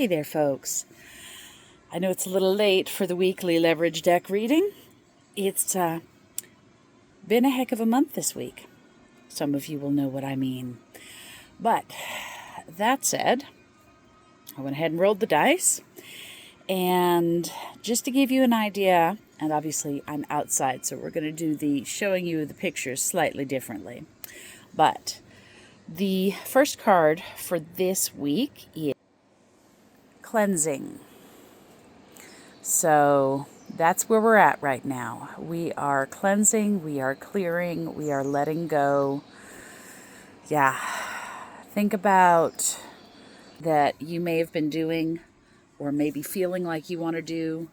Hey there, folks. I know it's a little late for the weekly leverage deck reading. It's been a heck of a month this week. Some of you will know what I mean. But that said, I went ahead and rolled the dice. And just to give you an idea, and obviously I'm outside, so we're going to do the showing you the pictures slightly differently. But the first card for this week is cleansing. So that's where we're at right now. We are cleansing, we are clearing, we are letting go. Yeah, think about that you may have been doing or maybe feeling like you want to do.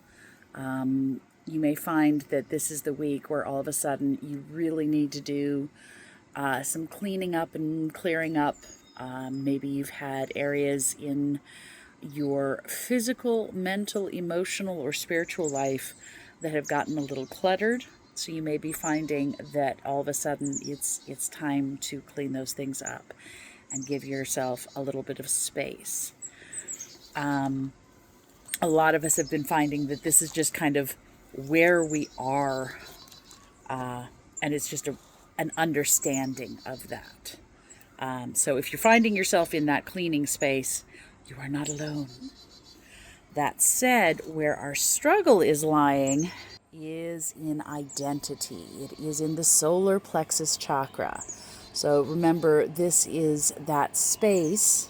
You may find that this is the week where all of a sudden you really need to do some cleaning up and clearing up. Maybe you've had areas in your physical, mental, emotional, or spiritual life that have gotten a little cluttered. So you may be finding that all of a sudden it's time to clean those things up and give yourself a little bit of space. A lot of us have been finding that this is just kind of where we are, and it's just an understanding of that. So if you're finding yourself in that cleaning space, you are not alone. That said, where our struggle is lying is in identity. It is in the solar plexus chakra. So remember, this is that space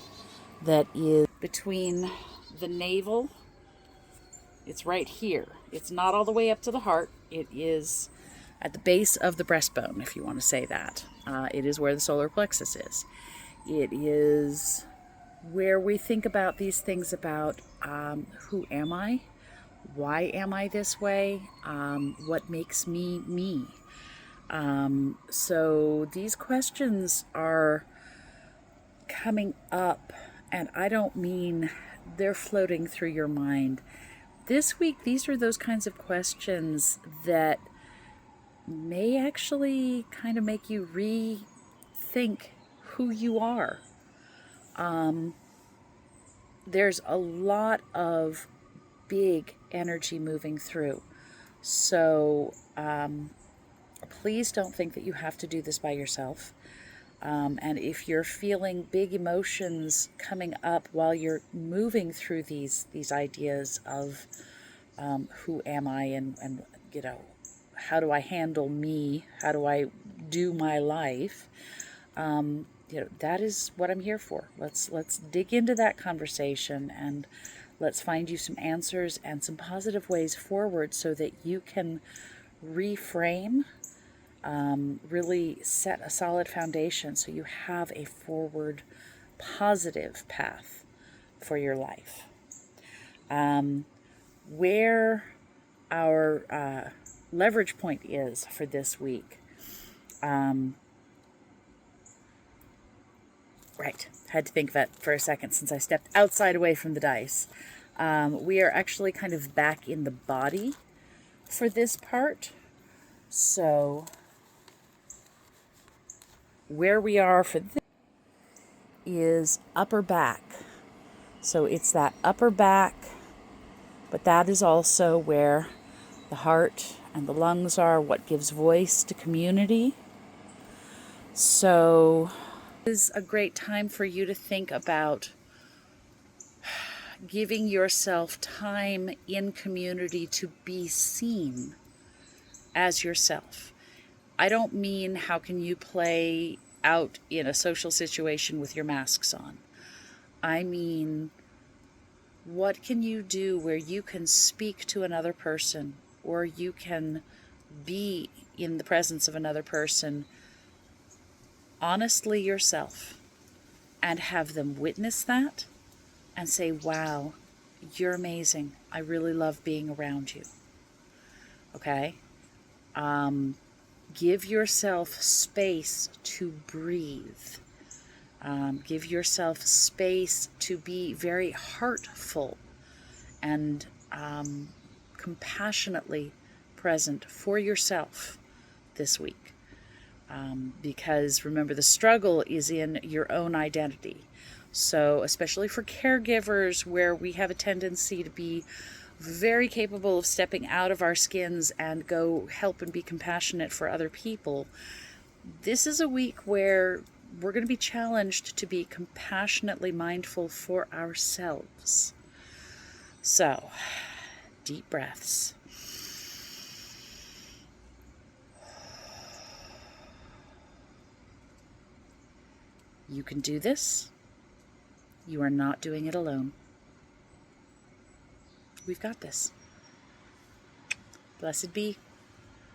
that is between the navel. It's right here. It's not all the way up to the heart. It is at the base of the breastbone, if you want to say that. It is where the solar plexus is. It is where we think about these things about who am I? Why am I this way? What makes me me? So these questions are coming up, and I don't mean they're floating through your mind. This week, these are those kinds of questions that may actually kind of make you rethink who you are. There's a lot of big energy moving through. So please don't think that you have to do this by yourself. And if you're feeling big emotions coming up while you're moving through these ideas of who am I and you know, how do I handle me? How do I do my life? You know, that is what I'm here for. Let's dig into that conversation and let's find you some answers and some positive ways forward so that you can reframe, really set a solid foundation so you have a forward positive path for your life. Where our leverage point is for this week. Right, had to think of that for a second since I stepped outside away from the dice. We are actually kind of back in the body for this part. So where we are for this is upper back. So it's that upper back, but that is also where the heart and the lungs are, what gives voice to community. So is a great time for you to think about giving yourself time in community to be seen as yourself. I don't mean how can you play out in a social situation with your masks on. I mean, what can you do where you can speak to another person or you can be in the presence of another person honestly yourself and have them witness that and say, wow, you're amazing. I really love being around you. Okay? Give yourself space to breathe. Give yourself space to be very heartful and compassionately present for yourself this week. Because remember, the struggle is in your own identity. So, especially for caregivers, where we have a tendency to be very capable of stepping out of our skins and go help and be compassionate for other people, this is a week where we're going to be challenged to be compassionately mindful for ourselves. So, deep breaths. You can do this. You are not doing it alone. We've got this. Blessed be.